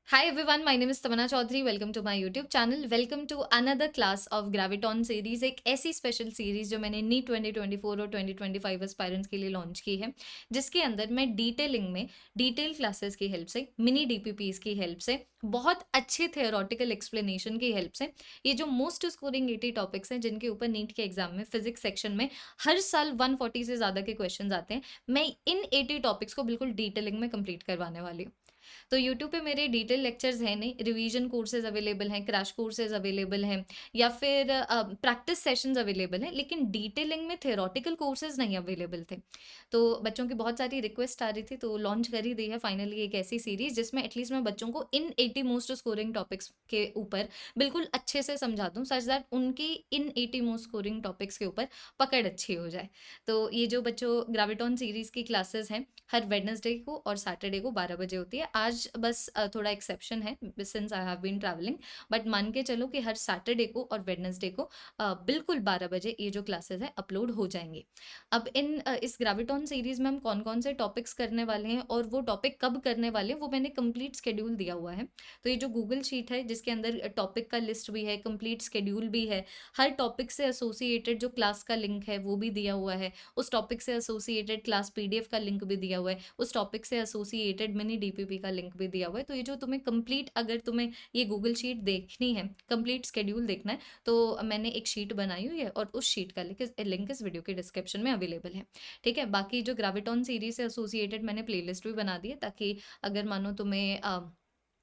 Hi everyone, my name is Tamanna Chaudhary. Welcome to my YouTube channel. Welcome to another class of graviton series. एक ऐसी special series जो मैंने NEET 2024 और 2025 aspirants के लिए लॉन्च की है, जिसके अंदर मैं डिटेलिंग में डिटेल क्लासेस की हेल्प से, मिनी डीपीपीज की हेल्प से, बहुत अच्छे थियोरटिकल एक्सप्लेनेशन की हेल्प से, ये जो मोस्ट स्कोरिंग 80 टॉपिक्स हैं जिनके ऊपर नीट के एग्जाम में फिजिक्स सेक्शन में हर साल 140 से ज़्यादा के क्वेश्चन आते हैं, मैं इन 80 टॉपिक्स को बिल्कुल डिटेलिंग में कंप्लीट करवाने वाली हूँ. तो यूट्यूब पे मेरे डिटेल लेक्चर्स हैं नहीं, रिवीजन कोर्सेज अवेलेबल हैं, क्रैश कोर्सेज अवेलेबल हैं, या फिर प्रैक्टिस सेशंस अवेलेबल हैं, लेकिन डिटेलिंग में थियोरटिकल कोर्सेज नहीं अवेलेबल थे. तो बच्चों की बहुत सारी रिक्वेस्ट आ रही थी, तो लॉन्च कर ही दी है फाइनली एक ऐसी सीरीज जिसमें एटलीस्ट मैं बच्चों को इन 80 मोस्ट स्कोरिंग टॉपिक्स के ऊपर बिल्कुल अच्छे से समझा दूँ, सच दैट उनकी इन 80 मोस्ट स्कोरिंग टॉपिक्स के ऊपर पकड़ अच्छी हो जाए. तो ये जो बच्चों ग्रेविटॉन सीरीज की क्लासेस हैं, हर वेडनेसडे को और सैटरडे को 12 बजे होती है. आज बस थोड़ा एक्सेप्शन है since I have been travelling, but मान के चलो कि हर सैटरडे को और वेडनेसडे को बिल्कुल 12 बजे ये जो क्लासेस हैं अपलोड हो जाएंगी. अब इस ग्रेविटॉन सीरीज में हम कौन कौन से टॉपिक्स करने वाले हैं और वो टॉपिक कब करने वाले हैं, वो मैंने कंप्लीट स्केड्यूल दिया हुआ है. तो ये जो गूगल शीट है जिसके अंदर टॉपिक का लिस्ट भी है, कंप्लीट स्केड्यूल भी है, हर टॉपिक से एसोसिएटेड जो क्लास का लिंक है वो भी दिया हुआ है, उस टॉपिक से एसोसिएटेड क्लास पीडीएफ का लिंक भी दिया हुआ है, उस टॉपिक से एसोसिएटेड मिनी डीपीपी का लिंक भी दिया हुआ है. तो ये जो तुम्हें कंप्लीट, अगर तुम्हें ये गूगल शीट देखनी है, कंप्लीट स्केड्यूल देखना है, तो मैंने एक शीट बनाई हुई है और उस शीट का लिंक इस वीडियो के डिस्क्रिप्शन में अवेलेबल है. ठीक है. बाकी जो ग्रेविटॉन सीरीज से एसोसिएटेड मैंने प्लेलिस्ट भी बना दी है, ताकि अगर मानो तुम्हें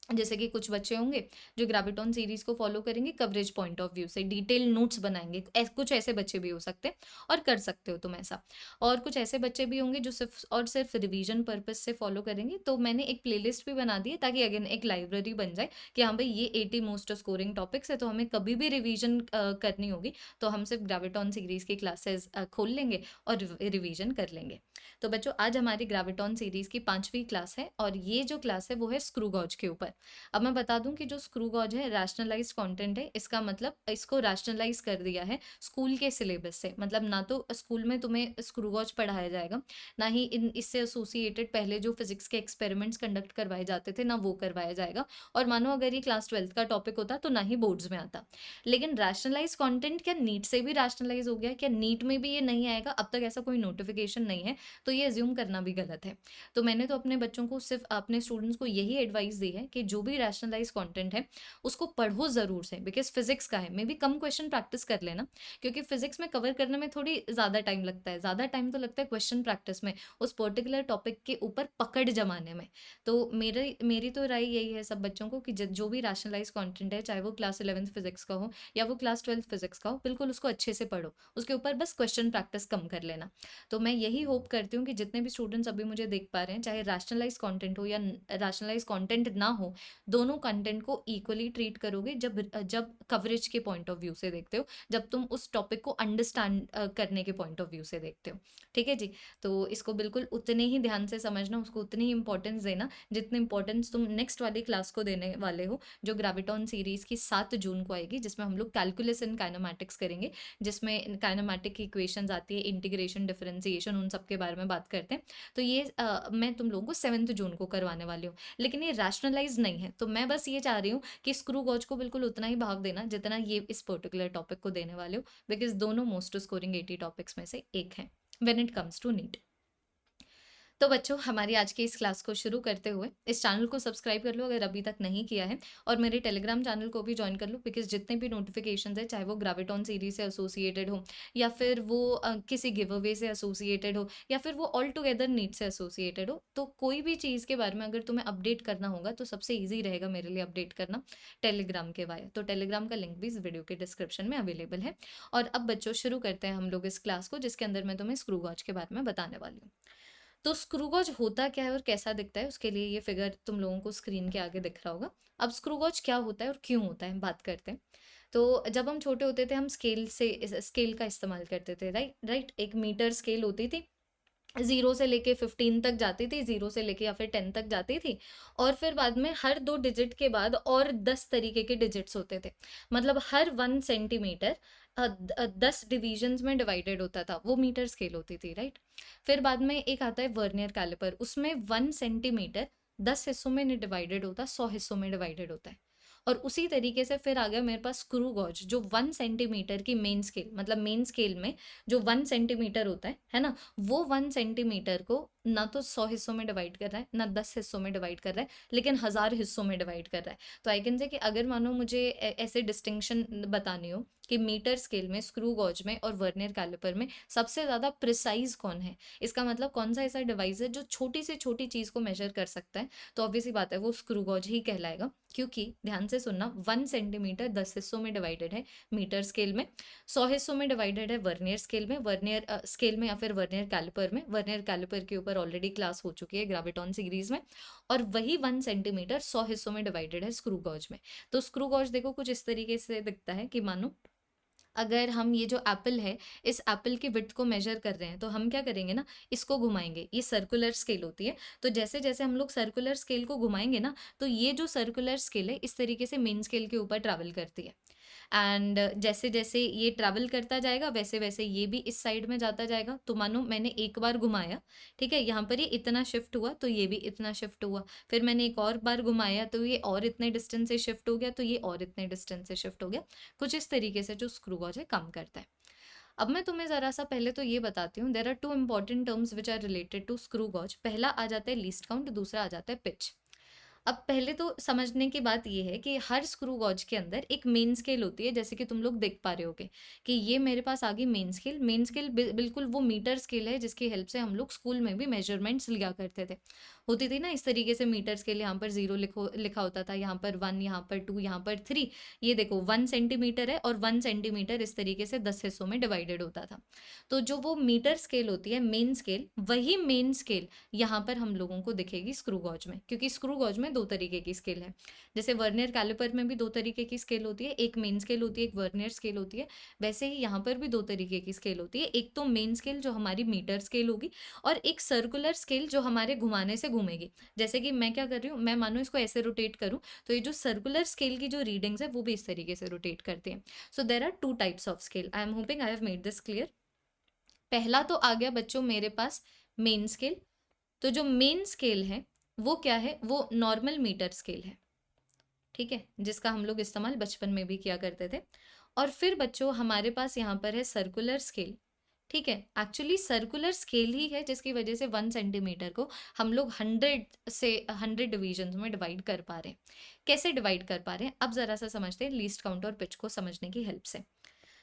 जैसे कि कुछ बच्चे होंगे जो ग्रेविटॉन सीरीज को फॉलो करेंगे कवरेज पॉइंट ऑफ व्यू से, डिटेल नोट्स बनाएंगे, कुछ ऐसे बच्चे भी हो सकते हैं और कर सकते हो तुम ऐसा. और कुछ ऐसे बच्चे भी होंगे जो सिर्फ और सिर्फ रिवीजन पर्पज से फॉलो करेंगे. तो मैंने एक प्लेलिस्ट भी बना दी है ताकि अगेन एक लाइब्रेरी बन जाए कि हाँ भाई ये 80 मोस्ट स्कोरिंग टॉपिक्स है, तो हमें कभी भी रिवीजन करनी होगी तो हम सिर्फ ग्रेविटॉन सीरीज की क्लासेस खोल लेंगे और रिवीजन कर लेंगे. तो बच्चों, आज हमारी ग्रेविटॉन सीरीज की 5वीं क्लास है और ये जो क्लास है वो है स्क्रू गॉज के ऊपर. अब मैं बता दूं कि जो स्क्रू गॉज है रैशनलाइज्ड कंटेंट है. इसका मतलब इसको रैशनलाइज कर दिया है स्कूल के सिलेबस से. मतलब ना तो स्कूल में तुम्हें स्क्रू गॉज पढ़ाया जाएगा, ना ही इससे एसोसिएटेड पहले जो फिजिक्स के एक्सपेरिमेंट्स कंडक्ट करवाए जाते थे ना वो करवाया जाएगा. और मानो अगर ये क्लास 12th का टॉपिक होता तो ना ही बोर्ड्स में आता. लेकिन रैशनलाइज कंटेंट क्या नीट से भी रैशनलाइज हो गया? क्या नीट में भी ये नहीं आएगा? अब तक ऐसा कोई नोटिफिकेशन नहीं है, तो ये अज्यूम करना भी गलत है. तो मैंने तो अपने बच्चों को, सिर्फ अपने स्टूडेंट्स को यही एडवाइस दी है कि जो भी रैशनलाइज कंटेंट है उसको पढ़ो ज़रूर से, बिकॉज फिजिक्स का है. May be come question practice कर लेना, क्योंकि फिजिक्स में कवर करने में थोड़ी ज़्यादा टाइम लगता है. ज़्यादा टाइम तो लगता है क्वेश्चन प्रैक्टिस में, उस पर्टिकुलर टॉपिक के ऊपर पकड़ जमाने में. तो मेरी तो राय यही है सब बच्चों को कि जो भी रैशनलाइज कंटेंट है, चाहे वो क्लास 11th फिजिक्स का हो या वो क्लास 12th फिजिक्स का हो, बिल्कुल उसको अच्छे से पढ़ो. उसके ऊपर बस क्वेश्चन प्रैक्टिस कम कर लेना. तो मैं यही होप करती हूँ कि जितने भी स्टूडेंट्स अभी मुझे देख पा रहे हैं, चाहे रैशनलाइज कंटेंट हो या रैशनलाइज कंटेंट ना हो, दोनों कंटेंट को इक्वली ट्रीट करोगे जब जब कवरेज के पॉइंट ऑफ व्यू से देखते हो, जब तुम उस टॉपिक को अंडरस्टैंड करने के पॉइंट ऑफ व्यू से देखते हो. ठीक है जी. तो इसको बिल्कुल उतने ही ध्यान से समझना, उसको उतनी ही इंपॉर्टेंस देना जितनी इंपॉर्टेंस तुम नेक्स्ट वाली क्लास को देने वाले हो, जो ग्रेविटॉन सीरीज की 7 जून को आएगी, जिसमें हम लोग कैलकुलस एंड काइनेमैटिक्स करेंगे, जिसमें काइनेमैटिक की इक्वेशंस आती है, इंटीग्रेशन, डिफरेंशिएशन, उन सब के बारे में बात करते हैं. तो ये मैं तुम लोगों को 7 जून को करवाने वाली हूँ. लेकिन ये रैशनलाइज नहीं है, तो मैं बस ये चाह रही हूँ कि स्क्रू गॉज को बिल्कुल उतना ही भाग देना जितना ये इस पर्टिकुलर टॉपिक को देने वाले हो, बिकॉज दोनों मोस्ट स्कोरिंग 80 टॉपिक्स में से एक है when it comes to NEET. तो बच्चों, हमारी आज की इस क्लास को शुरू करते हुए इस चैनल को सब्सक्राइब कर लो अगर अभी तक नहीं किया है, और मेरे टेलीग्राम चैनल को भी ज्वाइन कर लो, बिकॉज जितने भी नोटिफिकेशन है, चाहे वो ग्रेविटॉन सीरीज से एसोसिएटेड हो, या फिर वो किसी गिव अवे से एसोसिएटेड हो, या फिर वो ऑल टुगेदर नीट से एसोसिएटेड हो, तो कोई भी चीज़ के बारे में अगर तुम्हें अपडेट करना होगा तो सबसे ईजी रहेगा मेरे लिए अपडेट करना टेलीग्राम के वाया. तो टेलीग्राम का लिंक भी इस वीडियो के डिस्क्रिप्शन में अवेलेबल है. और अब बच्चों, शुरू करते हैं हम लोग इस क्लास को, जिसके अंदर मैं तुम्हें स्क्रू गॉज के बारे में बताने वाली हूँ. तो स्क्रू गॉज होता क्या है और कैसा दिखता है, उसके लिए ये फिगर तुम लोगों को स्क्रीन के आगे दिख रहा होगा. अब स्क्रू गॉज क्या होता है और क्यों होता है, बात करते हैं. तो जब हम छोटे होते थे, हम स्केल का इस्तेमाल करते थे. Right right. एक मीटर स्केल होती थी, 0 से लेके 15 तक जाती थी, 0 से लेके या फिर 10 तक जाती थी. और फिर बाद में हर 2 डिजिट के बाद और 10 तरीके के डिजिट्स होते थे. मतलब हर 1 सेंटीमीटर 10 डिवीजन्स में डिवाइडेड होता था, वो मीटर स्केल होती थी. राइट. फिर बाद में एक आता है वर्नियर कैलिपर, उसमें 1 सेंटीमीटर 10 हिस्सों में नहीं डिवाइडेड होता, 100 हिस्सों में डिवाइडेड होता है। और उसी तरीके से फिर आ गया मेरे पास स्क्रू गॉज, जो 1 सेंटीमीटर की मेन स्केल, मतलब मेन स्केल में जो 1 सेंटीमीटर होता है ना, वो 1 सेंटीमीटर को ना तो 100 हिस्सों में डिवाइड कर रहा है, ना 10 हिस्सों में डिवाइड कर रहा है, लेकिन 1000 हिस्सों में डिवाइड कर रहा है। तो आई कैन से कि अगर मानो मुझे ऐसे डिस्टिंक्शन बतानी हो कि मीटर स्केल में, स्क्रू गॉज में और वर्नियर कैलिपर में सबसे ज़्यादा प्रिसाइज कौन है, इसका मतलब कौन सा ऐसा डिवाइस है जो छोटी से छोटी चीज़ को मेजर कर सकता है, तो ऑब्वियसली बात है वो स्क्रू गॉज ही कहलाएगा। क्योंकि ध्यान से सुनना, 1 सेंटीमीटर 10 हिस्सों में डिवाइडेड है मीटर स्केल में, 100 हिस्सों में डिवाइडेड है वर्नियर स्केल में, वर्नियर स्केल में या फिर वर्नियर कैलिपर में। वर्नियर कैलिपर के ऊपर ऑलरेडी क्लास हो चुकी है ग्रेविटॉन सीरीज में। और वही 1 सेंटीमीटर 100 हिस्सों में डिवाइडेड है स्क्रू गॉज में। तो स्क्रू गॉज देखो कुछ इस तरीके से दिखता है कि मानो अगर हम ये जो एप्पल है, इस एप्पल की विड्थ को मेजर कर रहे हैं, तो हम क्या करेंगे ना, इसको घुमाएंगे। ये सर्कुलर स्केल होती है, तो जैसे जैसे हम लोग सर्कुलर स्केल को घुमाएंगे ना, तो ये जो सर्कुलर स्केल है इस तरीके से मेन स्केल के ऊपर ट्रैवल करती है। एंड जैसे जैसे ये ट्रैवल करता जाएगा वैसे वैसे ये भी इस साइड में जाता जाएगा। तो मानो मैंने एक बार घुमाया, ठीक है, यहाँ पर ये इतना शिफ्ट हुआ तो ये भी इतना शिफ्ट हुआ। फिर मैंने एक और बार घुमाया तो ये और इतने डिस्टेंस से शिफ्ट हो गया, तो ये और इतने डिस्टेंस से शिफ्ट हो गया। कुछ इस तरीके से जो स्क्रू गॉज है काम करता है। अब मैं तुम्हें ज़रा सा पहले तो ये बताती हूँ, there are two important terms which are related to screw gauge. पहला आ जाता है लीस्ट काउंट, दूसरा आ जाता है पिच। अब पहले तो समझने की बात ये है कि हर स्क्रू गॉज के अंदर एक मेन स्केल होती है, जैसे कि तुम लोग देख पा रहे होगे कि ये मेरे पास आ गई मेन स्केल। मेन स्केल बिल्कुल वो मीटर स्केल है जिसकी हेल्प से हम लोग स्कूल में भी मेजरमेंट्स लिया करते थे। होती थी ना इस तरीके से मीटर स्केल, यहाँ पर 0 लिखा होता था, यहाँ पर 1, यहाँ पर 2, यहाँ पर 3। ये देखो 1 सेंटीमीटर है और 1 सेंटीमीटर इस तरीके से 10 हिस्सों में डिवाइडेड होता था। तो जो वो मीटर स्केल होती है मेन स्केल, वही मेन स्केल यहाँ पर हम लोगों को दिखेगी स्क्रू गॉज में, क्योंकि स्क्रू गॉज में दो तरीके की स्केल है। जैसे वर्नियर कैलिपर में भी दो तरीके की स्केल होती है, एक मेन स्केल होती है, एक वर्नियर स्केल होती है। वैसे ही यहाँ पर भी दो तरीके की स्केल होती है, एक तो मेन स्केल जो हमारी मीटर स्केल होगी, और एक सर्कुलर स्केल जो हमारे घुमाने से घूमेगी। जैसे कि मैं क्या कर रही हूँ, मैं मानो इसको ऐसे रोटेट करूँ, तो ये जो सर्कुलर स्केल की जो रीडिंग्स है वो भी इस तरीके से रोटेट करते हैं। So there are two types of scale. I am hoping I have made this clear. पहला तो आ गया बच्चों मेरे पास मेन स्केल। तो जो मेन स्केल है वो क्या है, वो नॉर्मल मीटर स्केल है, ठीक है, जिसका हम लोग इस्तेमाल बचपन में भी किया करते थे। और फिर बच्चों हमारे पास यहाँ पर है सर्कुलर स्केल, ठीक है। एक्चुअली सर्कुलर स्केल ही है जिसकी वजह से 1 सेंटीमीटर को हम लोग 100 डिवीजन में डिवाइड कर पा रहे हैं। कैसे डिवाइड कर पा रहे हैं, अब ज़रा सा समझते हैं लीस्ट काउंट और पिच को समझने की हेल्प से।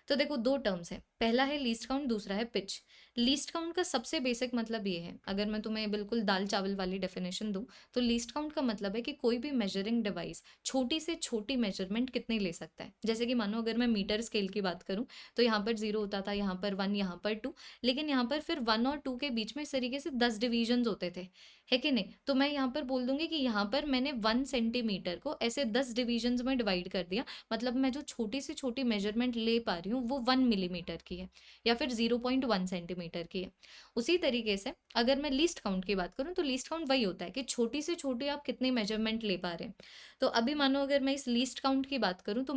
तो देखो दो टर्म्स है, पहला है लीस्ट काउंट, दूसरा है पिच। लीस्ट काउंट का सबसे बेसिक मतलब ये है, अगर मैं तुम्हें बिल्कुल दाल चावल वाली डेफिनेशन दूं, तो लीस्ट काउंट का मतलब है कि कोई भी मेजरिंग डिवाइस छोटी से छोटी मेजरमेंट कितनी ले सकता है। जैसे कि मानो अगर मैं मीटर स्केल की बात करूं, तो यहाँ पर 0 होता था, यहाँ पर 1, यहाँ पर 2, लेकिन यहाँ पर फिर 1 और 2 के बीच में इस तरीके से 10 डिवीजन होते थे, है कि नहीं। तो मैं यहाँ पर बोल दूंगी कि यहाँ पर मैंने 1 सेंटीमीटर को ऐसे 10 डिवीजन में डिवाइड कर दिया, मतलब मैं जो छोटी से छोटी मेजरमेंट ले पा रही हूँ वो 1 मिलीमीटर की है या फिर 0.1 सेंटीमीटर की है। उसी तरीके से अगर मैं लीस्ट काउंट की बात करूँ, तो लीस्ट काउंट वही होता है कि छोटी से छोटी आप कितनी मेजरमेंट ले पा रहे हैं। तो अभी मानो अगर मैं इस लीस्ट काउंट की बात करूँ, तो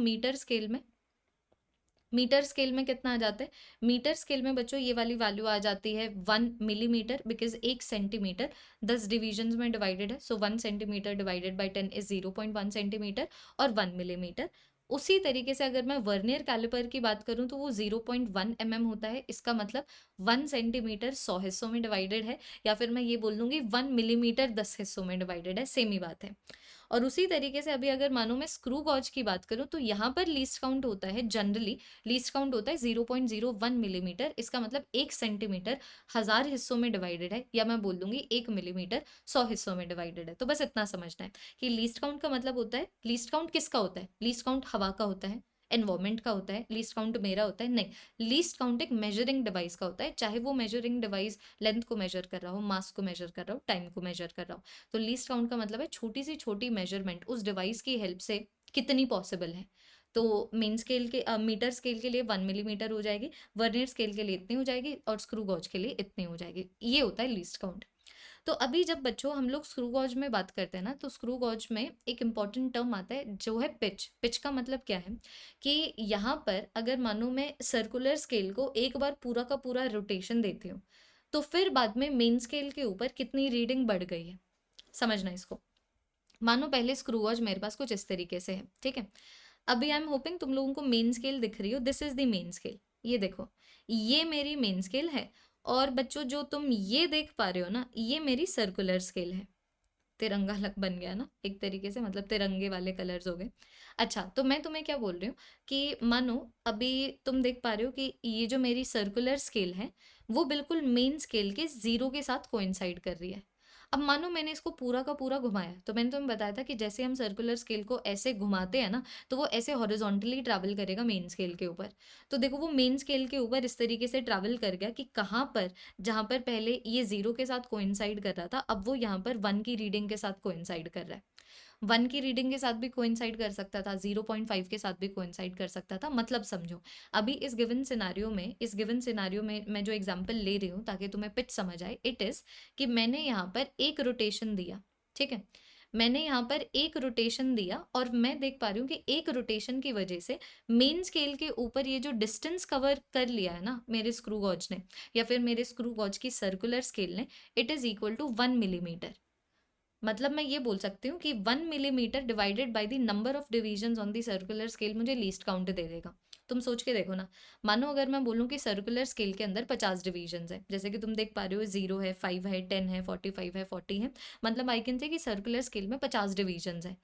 मीटर स्केल में कितना आ जाता है, मीटर स्केल में बच्चों ये वाली वैल्यू आ जाती है 1 मिलीमीटर, बिकॉज 1 सेंटीमीटर 10 डिविजन्स में डिवाइडेड है। सो 1 centimetre divided by 10 is 0.1 centimetre और 1 मिलीमीटर। उसी तरीके से अगर मैं वर्नियर कैलिपर की बात करूं, तो वो 0.1 होता है। इसका मतलब 1 सेंटीमीटर 100 हिस्सों में डिवाइडेड है, या फिर मैं ये बोल दूंगी 1 मिलीमीटर 10 हिस्सों में डिवाइडेड है, सेम ही बात है। और उसी तरीके से अभी अगर मानो मैं स्क्रू गॉज की बात करूं, तो यहाँ पर लीस्ट काउंट होता है, जनरली लीस्ट काउंट होता है 0.01 मिलीमीटर। इसका मतलब 1 सेंटीमीटर 1000 हिस्सों में डिवाइडेड है, या मैं बोल दूंगी 1 मिलीमीटर 100 हिस्सों में डिवाइडेड है। तो बस इतना समझना है कि लीस्ट काउंट का मतलब होता है, लीस्ट काउंट किसका होता है, लीस्ट काउंट हवा का होता है, एनवायरमेंट का होता है। लीस्ट काउंट मेरा होता है नहीं, लीस्ट काउंट एक मेजरिंग डिवाइस का होता है, चाहे वो मेजरिंग डिवाइस लेंथ को मेजर कर रहा हो, मास को मेजर कर रहा हो, टाइम को मेजर कर रहा हो। तो लीस्ट काउंट का मतलब है छोटी सी छोटी मेजरमेंट उस डिवाइस की हेल्प से कितनी पॉसिबल है। तो मेन स्केल के मीटर स्केल के लिए 1 मिलीमीटर हो जाएगी, वर्नियर स्केल के लिए इतनी हो जाएगी, और स्क्रू गॉज के लिए इतनी हो जाएगी। ये होता है लीस्ट काउंट। तो अभी जब बच्चों हम लोग स्क्रू गॉज में बात करते हैं ना, तो स्क्रू गॉज में एक इंपॉर्टेंट टर्म आता है जो है पिच। पिच का मतलब क्या है कि यहाँ पर अगर मानो मैं सर्कुलर स्केल को एक बार पूरा का पूरा रोटेशन देती हूँ, तो फिर बाद में मेन स्केल के ऊपर कितनी रीडिंग बढ़ गई है, समझना इसको। मानो पहले स्क्रू वॉच मेरे पास कुछ इस तरीके से है, ठीक है। अभी आई एम होपिंग तुम लोगों को मेन स्केल दिख रही हो, this is the main scale, ये देखो, ये मेरी मेन स्केल है। और बच्चों जो तुम ये देख पा रहे हो ना, ये मेरी सर्कुलर स्केल है। तिरंगा लग बन गया ना एक तरीके से, मतलब तिरंगे वाले कलर्स हो गए। अच्छा, तो मैं तुम्हें क्या बोल रही हूँ कि मानो अभी तुम देख पा रहे हो कि ये जो मेरी सर्कुलर स्केल है वो बिल्कुल मेन स्केल के जीरो के साथ कोइंसाइड कर रही है। अब मानो मैंने इसको पूरा का पूरा घुमाया, तो मैंने तुम्हें बताया था कि जैसे हम सर्कुलर स्केल को ऐसे घुमाते हैं ना, तो वो ऐसे हॉरिजॉन्टली ट्रैवल करेगा मेन स्केल के ऊपर। तो देखो वो मेन स्केल के ऊपर इस तरीके से ट्रैवल कर गया कि कहाँ पर, जहाँ पर पहले ये जीरो के साथ कोइंसाइड कर रहा था, अब वो यहाँ पर वन की रीडिंग के साथ कोइंसाइड कर रहा है। वन की रीडिंग के साथ भी कोइंसाइड कर सकता था, 0.5 के साथ भी कोइंसाइड कर सकता था। मतलब समझो, अभी इस गिवन सिनारियो में मैं जो एग्जांपल ले रही हूँ ताकि तुम्हें पिच समझ आए, इट इज कि मैंने यहाँ पर एक रोटेशन दिया, ठीक है। मैंने यहाँ पर एक रोटेशन दिया और मैं देख पा रही हूँ कि एक रोटेशन की वजह से मेन स्केल के ऊपर ये जो डिस्टेंस कवर कर लिया है ना मेरे स्क्रू गॉज ने, या फिर मेरे स्क्रू गॉज की सर्कुलर स्केल ने, it is equal to 1 millimetre. मतलब मैं ये बोल सकती हूँ कि 1 millimetre divided by the number of division on the circular scale मुझे लीस्ट काउंट दे देगा। तुम सोच के देखो ना, मानो अगर मैं बोलूँ कि सर्कुलर स्केल के अंदर 50 डिवीजन है, जैसे कि तुम देख पा रहे हो 0 है, 5 है, 10 है, 45 है, 40 है, मतलब आई कैन से कि सर्कुलर स्केल में 50 डिवीजन है।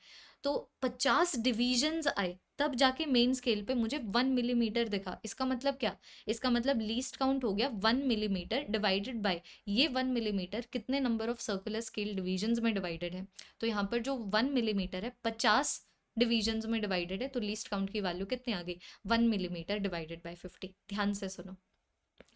तो 50 डिवीजन आए तब जाके मेन स्केल पे मुझे 1 मिलीमीटर दिखा। इसका मतलब क्या? इसका मतलब लीस्ट काउंट हो गया 1 मिलीमीटर डिवाइडेड बाय ये 1 मिलीमीटर कितने number of circular scale division में डिवाइडेड है। तो यहाँ पर जो 1 मिलीमीटर है 50 डिवीजन में डिवाइडेड है, तो लीस्ट काउंट की वैल्यू कितनी आ गई? 1 मिलीमीटर डिवाइडेड बाय 50। ध्यान से सुनो,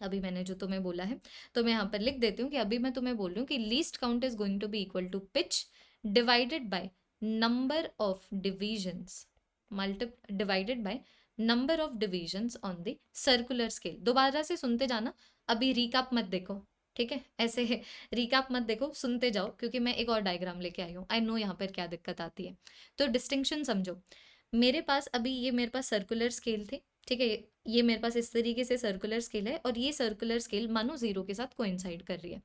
अभी मैंने जो तुम्हें बोला है तो मैं यहाँ पर लिख देती हूँ कि अभी मैं तुम्हें बोल रही हूँ कि least count is going to be equal to pitch divided by number of divisions multi divided by number of divisions on the circular scale. दोबारा से सुनते जाना, अभी रिकैप मत देखो, ठीक है, ऐसे रिकैप मत देखो, सुनते जाओ, क्योंकि मैं एक और डायग्राम लेके आई हूँ। आई नो यहाँ पर क्या दिक्कत आती है, तो डिस्टिंक्शन समझो। मेरे पास अभी ये मेरे पास सर्कुलर स्केल थे, ठीक है, ये मेरे पास इस तरीके से सर्कुलर स्केल है और ये सर्कुलर स्केल मानो जीरो के साथ कोइंसाइड कर रही है।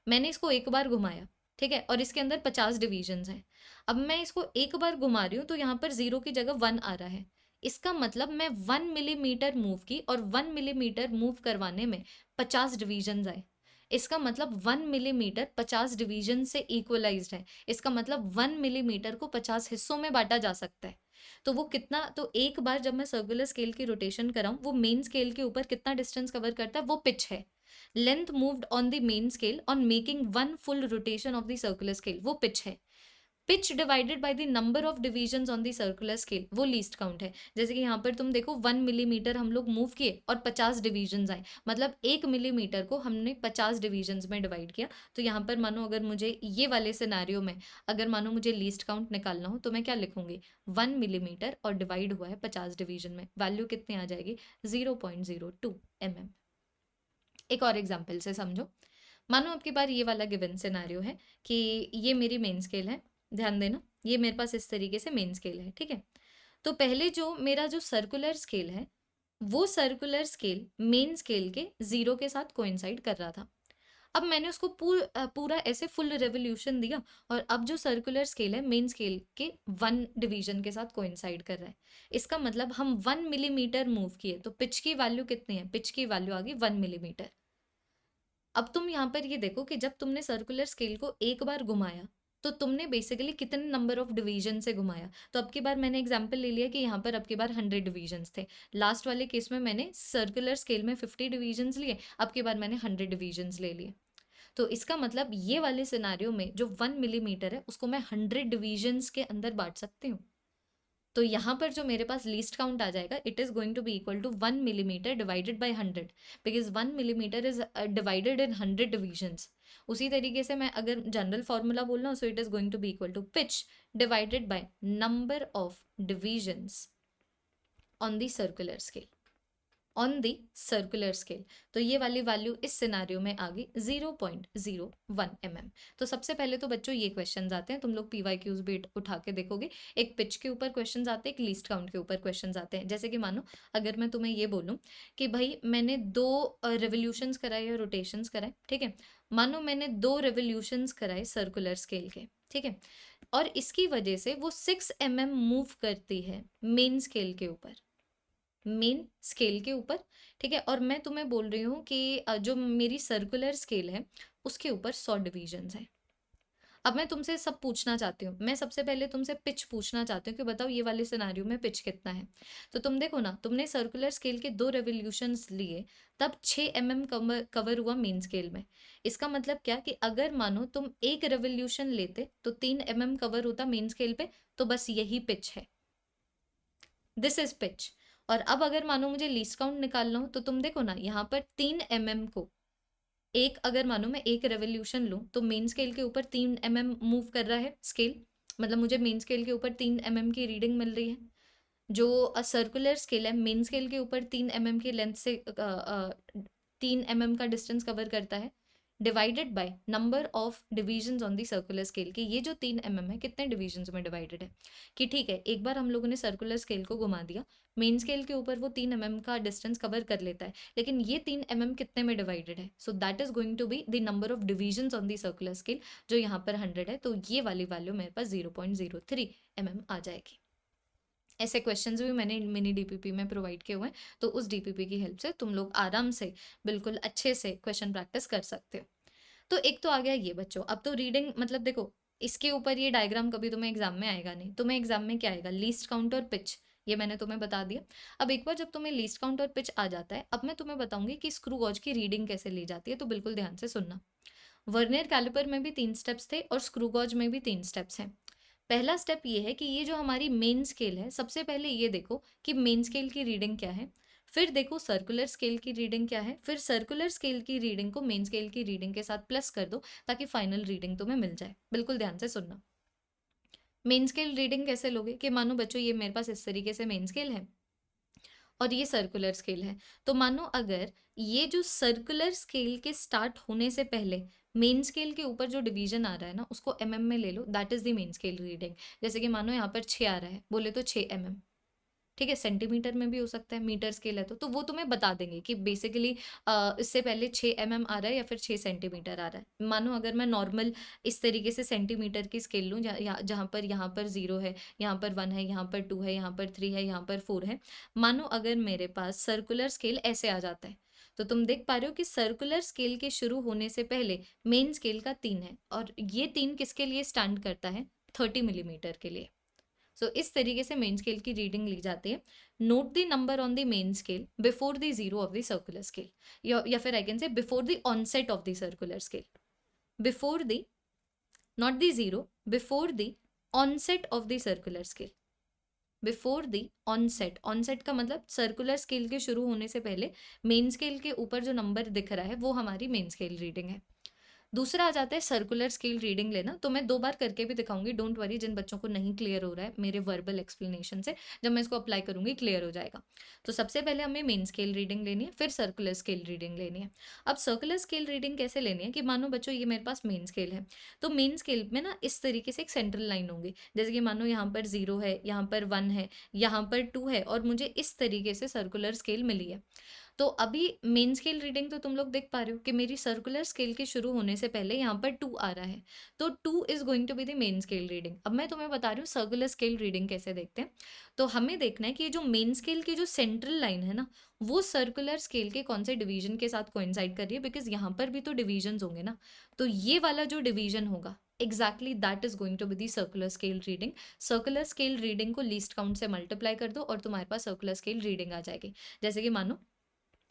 मैंने इसको एक बार घुमाया, ठीक है, और इसके अंदर 50 डिवीजन हैं। अब मैं इसको एक बार घुमा रही हूँ तो यहाँ पर जीरो की जगह 1 आ रहा है। इसका मतलब मैं 1 मिलीमीटर मूव की और 1 मिलीमीटर मूव करवाने में 50 डिवीजन आए। इसका मतलब 1 मिलीमीटर 50 डिवीजन से इक्वलाइज्ड है। इसका मतलब 1 मिलीमीटर को 50 हिस्सों में बांटा जा सकता है। तो वो कितना, तो एक बार जब मैं सर्कुलर स्केल की रोटेशन कराऊं, वो मेन स्केल के ऊपर कितना डिस्टेंस कवर करता है, वो पिच है। Length moved on the main scale on making one full rotation of the circular scale, वो पिच है। Pitch divided by the number of division on the circular scale, वो लीस्ट काउंट है। जैसे कि यहाँ पर तुम देखो 1 मिलीमीटर हम लोग मूव किए और 50 डिवीजन आए, मतलब 1 मिलीमीटर को हमने 50 डिवीजन में डिवाइड किया। तो यहाँ पर मानो अगर मुझे ये वाले सिनारियो में अगर मानो मुझे लीस्ट काउंट निकालना हो तो मैं क्या लिखूंगी? 1 मिलीमीटर और डिवाइड हुआ है 50 डिवीजन में, वैल्यू कितनी आ जाएगी? 0.02 mm। एक और एग्जाम्पल से समझो। मानो आपके पास ये वाला गिवन सिनारियो है कि ये मेरी मेन स्केल है, ध्यान देना, ये मेरे पास इस तरीके से मेन स्केल है, ठीक है। तो पहले जो मेरा जो सर्कुलर स्केल है, वो सर्कुलर स्केल मेन स्केल के जीरो के साथ कोइंसाइड कर रहा था। अब मैंने उसको पूरा ऐसे फुल रेवोल्यूशन दिया और अब जो सर्कुलर स्केल है मेन स्केल के 1 डिवीजन के साथ कोइंसाइड कर रहा है। इसका मतलब हम 1 मिलीमीटर मूव किए, तो पिच की वैल्यू कितनी है? पिच की वैल्यू आ गई 1 मिलीमीटर। अब तुम यहाँ पर ये देखो कि जब तुमने सर्कुलर स्केल को एक बार घुमाया तो तुमने बेसिकली कितने नंबर ऑफ डिवीजन से घुमाया। तो अब की बार मैंने एग्जांपल ले लिया कि यहाँ पर अब की बार 100 डिवीजन्स थे। लास्ट वाले केस में मैंने सर्कुलर स्केल में 50 डिवीजन्स लिए, अब की बार मैंने 100 डिवीजन्स ले लिए। तो इसका मतलब ये वाले सिनारियो में जो 1 मिलीमीटर है उसको मैं 100 डिवीजन्स के अंदर बांट सकती हूँ। तो यहाँ पर जो मेरे पास लीस्ट काउंट आ जाएगा, it is going to be equal to 1 millimetre divided by 100, because 1 millimetre is divided in 100 divisions. उसी तरीके से मैं अगर जनरल फॉर्मूला बोल रहा हूँ, so it is going to be equal to pitch divided by number of divisions on the circular scale, on the circular scale. तो ये वाली वैल्यू इस सिनारियो में आ गई 0.01 mm। तो सबसे पहले तो बच्चों ये क्वेश्चंस आते हैं, तुम लोग PYQs भी उठा के देखोगे। एक पिच के ऊपर क्वेश्चंस आते हैं, एक लीस्ट काउंट के ऊपर क्वेश्चंस आते हैं। जैसे कि मानो अगर मैं तुम्हें ये बोलूँ कि भाई मैंने 2 रेवोल्यूशंस कराए या रोटेशंस कराए, ठीक है, मानो मैंने 2 रेवोल्यूशंस कराए सर्कुलर स्केल के, ठीक है। और इसकी वजह से वो 6 mm मूव करती है मेन स्केल के ऊपर, मेन स्केल के ऊपर, ठीक है। और मैं तुम्हें बोल रही हूँ कि जो मेरी सर्कुलर स्केल है उसके ऊपर 100 डिविजन्स हैं। अब मैं तुमसे सब पूछना चाहती हूँ, मैं सबसे पहले तुमसे पिच पूछना चाहती हूँ कि बताओ ये वाले सिनारियो में पिच कितना है। तो तुम देखो ना, तुमने सर्कुलर स्केल के 2 रेवोल्यूशंस लिए, तब 6 mm कवर हुआ मेन स्केल में। इसका मतलब क्या कि अगर मानो तुम एक रेवोल्यूशन लेते तो 3 mm कवर होता मेन स्केल पे। तो बस यही पिच है, दिस इज पिच। और अब अगर मानो मुझे लीस्ट काउंट निकालना हो तो तुम देखो ना, यहाँ पर 3 mm को एक, अगर मानो मैं एक रेवोल्यूशन लूँ तो मेन स्केल के ऊपर 3 mm मूव कर रहा है स्केल, मतलब मुझे मेन स्केल के ऊपर 3 mm की रीडिंग मिल रही है। जो सर्कुलर स्केल है मेन स्केल के ऊपर 3 mm की लेंथ से 3 mm का डिस्टेंस कवर करता है, divided by number of divisions on the circular scale की ये जो 3 mm है कितने डिविजन्स में डिवाइडेड है। कि ठीक है, एक बार हम लोगों ने सर्कुलर स्केल को घुमा दिया, मेन स्केल के ऊपर वो 3 mm का डिस्टेंस कवर कर लेता है, लेकिन ये 3 mm कितने में डिवाइडेड है। So that is going to be the number of divisions on the circular scale, जो यहाँ पर 100 है। तो ये वाली वैल्यू मेरे पास 0.03 mm आ जाएगी। ऐसे क्वेश्चंस भी मैंने मिनी डीपीपी में प्रोवाइड किए हुए हैं, तो उस डीपीपी की हेल्प से तुम लोग आराम से बिल्कुल अच्छे से क्वेश्चन प्रैक्टिस कर सकते हो। तो एक तो आ गया ये बच्चों। अब तो रीडिंग मतलब देखो, इसके ऊपर ये डायग्राम कभी तुम्हें एग्जाम में आएगा नहीं। तुम्हें एग्जाम में क्या आएगा, लीस्ट काउंट और पिच, ये मैंने तुम्हें बता दिया। अब एक बार जब तुम्हें लीस्ट काउंट और पिच आ जाता है, अब मैं तुम्हें बताऊंगी कि स्क्रू गॉज की रीडिंग कैसे ली जाती है, तो बिल्कुल ध्यान से सुनना। वर्नियर कैलिपर में भी 3 स्टेप्स थे और स्क्रू गॉज में भी 3 स्टेप्स हैं। पहला स्टेप ये है कि ये जो हमारी मेन स्केल है, सबसे पहले ये देखो कि मेन स्केल की रीडिंग क्या है, फिर देखो सर्कुलर स्केल की रीडिंग क्या है, फिर सर्कुलर स्केल की रीडिंग को मेन स्केल की रीडिंग के साथ प्लस कर दो ताकि फाइनल रीडिंग तुम्हें मिल जाए। बिल्कुल ध्यान से सुनना। मेन स्केल रीडिंग कैसे लोगे कि मानो बच्चों ये मेरे पास इस तरीके से मेन स्केल है और ये सर्कुलर स्केल है, तो मानो अगर ये जो सर्कुलर स्केल के स्टार्ट होने से पहले मेन स्केल के ऊपर जो डिवीजन आ रहा है ना, उसको mm में ले लो, that is the main scale reading. जैसे कि मानो यहाँ पर 6 आ रहा है, बोले तो 6 mm, ठीक है। सेंटीमीटर में भी हो सकता है, मीटर स्केल है तो वो तुम्हें बता देंगे कि बेसिकली इससे पहले 6 mm आ रहा है या फिर 6 सेंटीमीटर आ रहा है। मानो अगर मैं नॉर्मल इस तरीके से सेंटीमीटर की स्केल लूँ, जहाँ पर 0 है, यहाँ पर 1 है, यहाँ पर 2 है, यहाँ पर 3 है, यहाँ पर 4 है। मानो अगर मेरे पास सर्कुलर स्केल ऐसे आ जाता है, तो तुम देख पा रहे हो कि सर्कुलर स्केल के शुरू होने से पहले मेन स्केल का 3 है, और ये 3 किसके लिए स्टैंड करता है, 30 mm के लिए। सो इस तरीके से मेन स्केल की रीडिंग ली जाती है। Note the number on the main scale before the zero of the circular scale, या फिर I can say before the onset of the circular scale, before the, not the zero, before the onset of the circular scale, before the onset. Onset का मतलब circular scale के शुरू होने से पहले main scale के ऊपर जो नंबर दिख रहा है वो हमारी मेन स्केल रीडिंग है। दूसरा आ जाता है सर्कुलर स्केल रीडिंग लेना, तो मैं 2 बार करके भी दिखाऊंगी, डोंट वरी। जिन बच्चों को नहीं क्लियर हो रहा है मेरे वर्बल एक्सप्लेनेशन से, जब मैं इसको अप्लाई करूंगी क्लियर हो जाएगा। तो सबसे पहले हमें मेन स्केल रीडिंग लेनी है, फिर सर्कुलर स्केल रीडिंग लेनी है। अब सर्कुलर स्केल रीडिंग कैसे लेनी है कि मानो बच्चों ये मेरे पास मेन स्केल है, तो मेन स्केल में ना इस तरीके से एक सेंट्रल लाइन होगी। जैसे कि मानो यहाँ पर 0 है, यहाँ पर 1 है, यहाँ पर 2 है, और मुझे इस तरीके से सर्कुलर स्केल मिली है। तो अभी मेन स्केल रीडिंग तो तुम लोग देख पा रहे हो कि मेरी सर्कुलर स्केल के शुरू होने से पहले यहाँ पर 2 आ रहा है, तो 2 is going to be the main scale reading. अब मैं तुम्हें बता रही हूँ सर्कुलर स्केल रीडिंग कैसे देखते हैं। तो हमें देखना है कि ये जो मेन स्केल की जो सेंट्रल लाइन है ना, वो सर्कुलर स्केल के कौन से डिवीजन के साथ कोइंसाइड कर रही है, बिकॉज यहाँ पर भी तो डिवीजन होंगे ना। तो ये वाला जो डिवीजन होगा exactly that is going to be the circular scale reading. Circular scale reading को लीस्ट काउंट से मल्टीप्लाई कर दो और तुम्हारे पास सर्कुलर स्केल रीडिंग आ जाएगी। जैसे कि मानो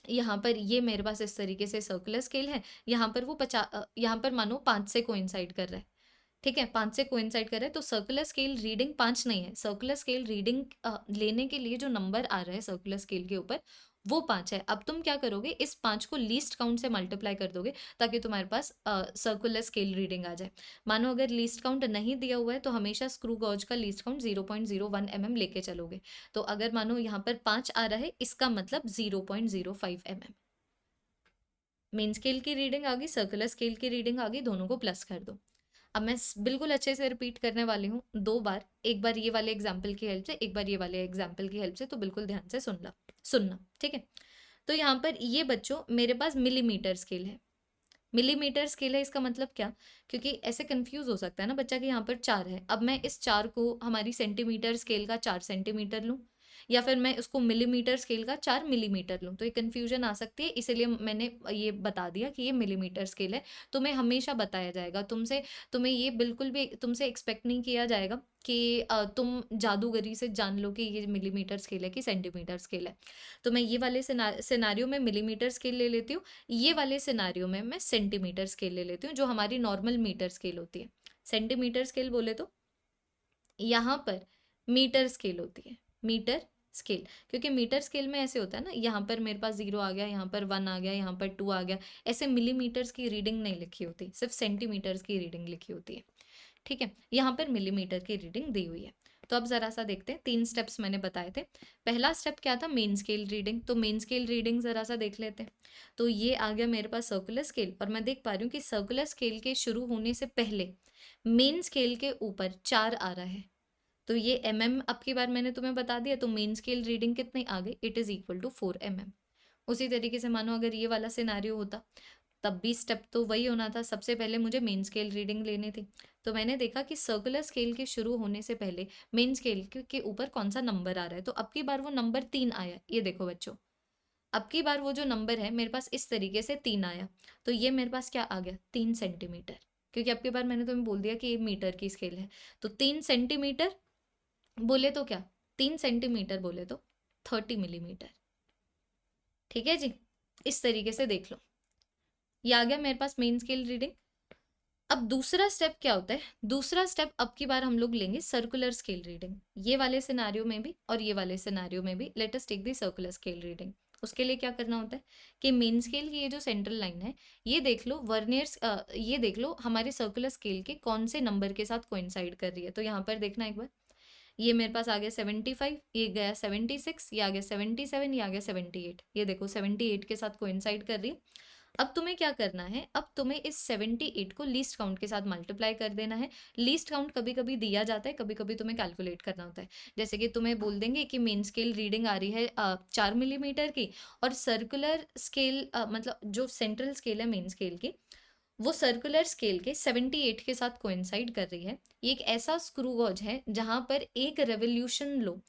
यहाँ पर ये मेरे पास इस तरीके से सर्कुलर स्केल है, यहाँ पर वो यहाँ पर मानो 5 से कोइंसाइड कर रहा है, ठीक है, 5 से कोइंसाइड कर रहा है। तो सर्कुलर स्केल रीडिंग 5 नहीं है, सर्कुलर स्केल रीडिंग लेने के लिए जो नंबर आ रहा है सर्कुलर स्केल के ऊपर वो 5 है। अब तुम क्या करोगे, इस 5 को लीस्ट काउंट से मल्टीप्लाई कर दोगे ताकि तुम्हारे पास सर्कुलर स्केल रीडिंग आ जाए। मानो अगर लीस्ट काउंट नहीं दिया हुआ है तो हमेशा स्क्रू गॉज का लीस्ट काउंट 0.01 mm लेके चलोगे। तो अगर मानो यहाँ पर 5 आ रहा है, इसका मतलब 0.05 mm। मेन स्केल की रीडिंग आ गई, सर्कुलर स्केल की रीडिंग आ गई, दोनों को प्लस कर दो। अब मैं बिल्कुल अच्छे से रिपीट करने वाली हूँ 2 बार, एक बार ये वाले एग्जाम्पल की हेल्प से, एक बार ये वाले एग्जाम्पल की हेल्प से, तो बिल्कुल ध्यान से सुनना, ठीक है। तो यहाँ पर ये बच्चों मेरे पास मिलीमीटर स्केल है, मिलीमीटर स्केल है इसका मतलब क्या? क्योंकि ऐसे कंफ्यूज हो सकता है ना बच्चा कि यहाँ पर 4 है, अब मैं इस 4 को हमारी सेंटीमीटर स्केल का 4 सेंटीमीटर लूँ या फिर मैं उसको मिलीमीटर स्केल का 4 मिलीमीटर लूँ, तो ये कन्फ्यूजन आ सकती है, इसीलिए मैंने ये बता दिया कि ये मिलीमीटर स्केल है। तुम्हें हमेशा बताया जाएगा, तुम्हें ये बिल्कुल भी तुमसे एक्सपेक्ट नहीं किया जाएगा कि तुम जादूगरी से जान लो कि ये मिलीमीटर स्केल है कि सेंटीमीटर स्केल है। तो मैं ये वाले सिनारियो में मिलीमीटर स्केल ले लेती हूँ, ये वाले सिनारियो में मैं सेंटीमीटर स्केल ले लेती हूँ, जो हमारी नॉर्मल मीटर स्केल होती है। सेंटीमीटर स्केल बोले तो यहाँ पर मीटर स्केल होती है, मीटर स्केल, क्योंकि मीटर स्केल में ऐसे होता है ना, यहाँ पर मेरे पास 0 आ गया, यहाँ पर 1 आ गया, यहाँ पर 2 आ गया, ऐसे मिलीमीटर्स की रीडिंग नहीं लिखी होती, सिर्फ सेंटीमीटर्स की रीडिंग लिखी होती है। ठीक है, यहाँ पर मिलीमीटर की रीडिंग दी हुई है। तो अब जरा सा देखते हैं, 3 स्टेप्स मैंने बताए थे। पहला स्टेप क्या था? Main scale reading. तो मेन स्केल रीडिंग जरा सा देख लेते हैं। तो ये आ गया मेरे पास सर्कुलर स्केल, और मैं देख पा रही हूँ कि सर्कुलर स्केल के शुरू होने से पहले मेन स्केल के ऊपर 4 आ रहा है। तो ये अब की बार मैंने तुम्हें बता दिया, तो मेन स्केल रीडिंग कितनी आ गई? इट इज इक्वल टू 4 उसी तरीके से मानो अगर ये वाला सिनारियो होता, तब भी स्टेप तो वही होना था, सबसे पहले मुझे मेन स्केल रीडिंग लेनी थी। तो मैंने देखा कि सर्कुलर स्केल के शुरू होने से पहले मेन स्केल के ऊपर कौन सा नंबर आ रहा है, तो अब की बार वो नंबर 3 आया। ये देखो बच्चों, अब की बार वो जो नंबर है मेरे पास इस तरीके से 3 आया, तो ये मेरे पास क्या आ गया? 3 सेंटीमीटर, क्योंकि अब की बार मैंने तुम्हें बोल दिया कि ये मीटर की स्केल है। तो 3 सेंटीमीटर बोले तो क्या, 3 सेंटीमीटर बोले तो 30 मिलीमीटर। ठीक है जी, इस तरीके से देख लो, ये आ गया मेरे पास मेन स्केल रीडिंग। अब दूसरा स्टेप क्या होता है? दूसरा स्टेप अब की बार हम लोग लेंगे सर्कुलर स्केल रीडिंग, ये वाले सिनारियो में भी और ये वाले सिनारियो में भी। Let us take the circular scale reading. उसके लिए क्या करना होता है कि मेन स्केल की ये जो सेंट्रल लाइन है, ये देख लो वर्नियर्स, ये देख लो हमारे सर्कुलर स्केल के कौन से नंबर के साथ कोइंसाइड कर रही है। तो यहाँ पर देखना एक बार, ये मेरे पास आ गया 75, ये गया 76, ये आ गया 77, ये आ गया 78। ये देखो 78 के साथ कोइंसाइड कर रही है। अब तुम्हें क्या करना है? अब तुम्हें इस 78 को लीस्ट काउंट के साथ मल्टीप्लाई कर देना है। लीस्ट काउंट कभी कभी दिया जाता है, कभी कभी तुम्हें कैलकुलेट करना होता है। जैसे कि तुम्हें बोल देंगे कि मेन स्केल रीडिंग आ रही है 4 मिलीमीटर की, और सर्कुलर स्केल मतलब जो सेंट्रल स्केल है मेन स्केल की, वो सर्कुलर स्केल के 78 के साथ कोइंसाइड कर रही है। ये एक ऐसा स्क्रू गॉज है जहाँ पर एक रेवोल्यूशन लो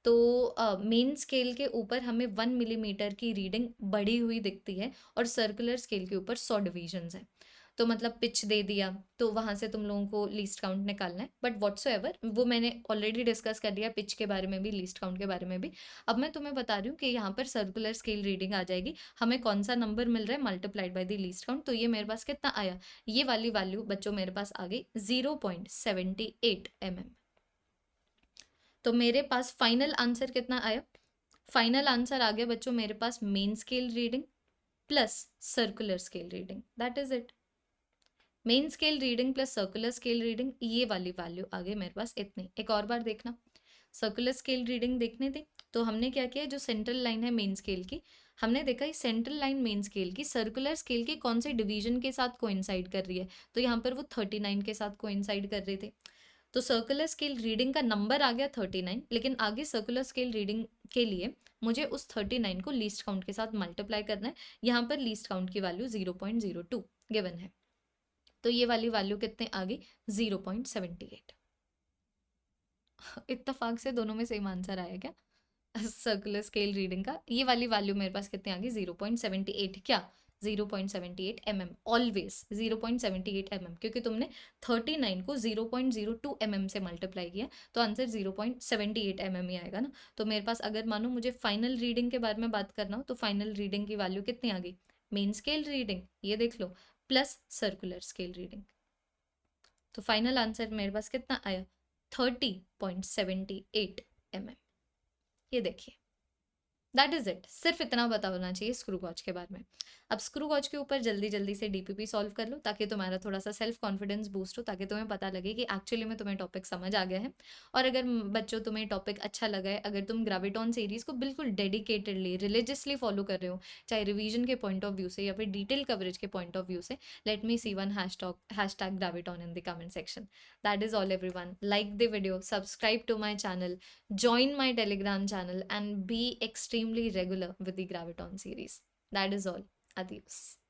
तो मेन स्केल के ऊपर हमें 1 मिलीमीटर की रीडिंग बढ़ी हुई दिखती है, और सर्कुलर स्केल के ऊपर 100 डिविजन्स है। तो मतलब पिच दे दिया, तो वहाँ से तुम लोगों को लीस्ट काउंट निकालना है। बट व्हाट्सोएवर वो मैंने ऑलरेडी डिस्कस कर लिया, पिच के बारे में भी, लीस्ट काउंट के बारे में भी। अब मैं तुम्हें बता रही हूँ कि यहाँ पर सर्कुलर स्केल रीडिंग आ जाएगी, हमें कौन सा नंबर मिल रहा है multiplied by the least count. तो ये मेरे पास कितना आया? ये वाली वैल्यू बच्चों मेरे पास आ गई 0.78 तो मेरे पास फाइनल आंसर कितना आया? फाइनल आंसर आ गया बच्चों मेरे पास main scale reading plus circular scale reading, that is it. Main scale reading plus circular scale reading, ये वाली वैल्यू आ गई मेरे पास इतनी। एक और बार देखना, सर्कुलर स्केल रीडिंग देखने थे, तो हमने क्या किया, जो सेंट्रल लाइन है मेन स्केल की, हमने देखा इस सेंट्रल लाइन मेन स्केल की सर्कुलर स्केल के कौन से डिवीजन के साथ कोइंसाइड कर रही है, तो यहाँ पर वो 39 के साथ कोइंसाइड कर रहे थे। तो सर्कुलर स्केल रीडिंग का नंबर आ गया 39, लेकिन आगे सर्कुलर स्केल रीडिंग के लिए मुझे उस 39 को लीस्ट काउंट के साथ मल्टीप्लाई करना है। यहाँ पर लीस्ट काउंट की वैल्यू 0.02 गिवन है, तो ये वाली वैल्यू कितने आ गई? 0.78। इत्तेफाक से दोनों में सेम आंसर आया क्या? सर्कुलर स्केल रीडिंग का ये वाली वैल्यू मेरे पास कितनी आ गई? 0.78। क्या? 0.78 ऑलवेज 0.78 क्योंकि तुमने 39 को 0.02 से मल्टीप्लाई किया, तो आंसर 0.78 ही आएगा ना। तो मेरे पास अगर मानो मुझे फाइनल रीडिंग के बारे में बात करना हो, तो फाइनल रीडिंग की वैल्यू कितनी आ गई? मेन स्केल रीडिंग, ये देख लो, प्लस सर्कुलर स्केल रीडिंग। तो फाइनल आंसर मेरे पास कितना आया? 30.78 ये देखिए, दैट इज इट। सिर्फ इतना पता होना चाहिए स्क्रू गॉज के बारे में। अब स्क्रू गॉज के ऊपर जल्दी जल्दी से डीपीपी सॉल्व कर लो, ताकि तुम्हारा थोड़ा सा सेल्फ कॉन्फिडेंस बूस्ट हो, ताकि तुम्हें पता लगे कि एक्चुअली में तुम्हें टॉपिक समझ आ गया है। और अगर बच्चों तुम्हें टॉपिक अच्छा लगा है, अगर तुम ग्रेविटॉन सीरीज को बिल्कुल डेडिकेटेडली रिलीजियसली फॉलो कर रहे हो, चाहे रिवीजन के पॉइंट ऑफ व्यू से या फिर डिटेल कवरेज के पॉइंट ऑफ व्यू से, let me see one hashtag graviton in the comment section. That is all everyone. Like the video, subscribe to my channel, join my Telegram channel, and be extremely regular with the Graviton series. That is all. Adios.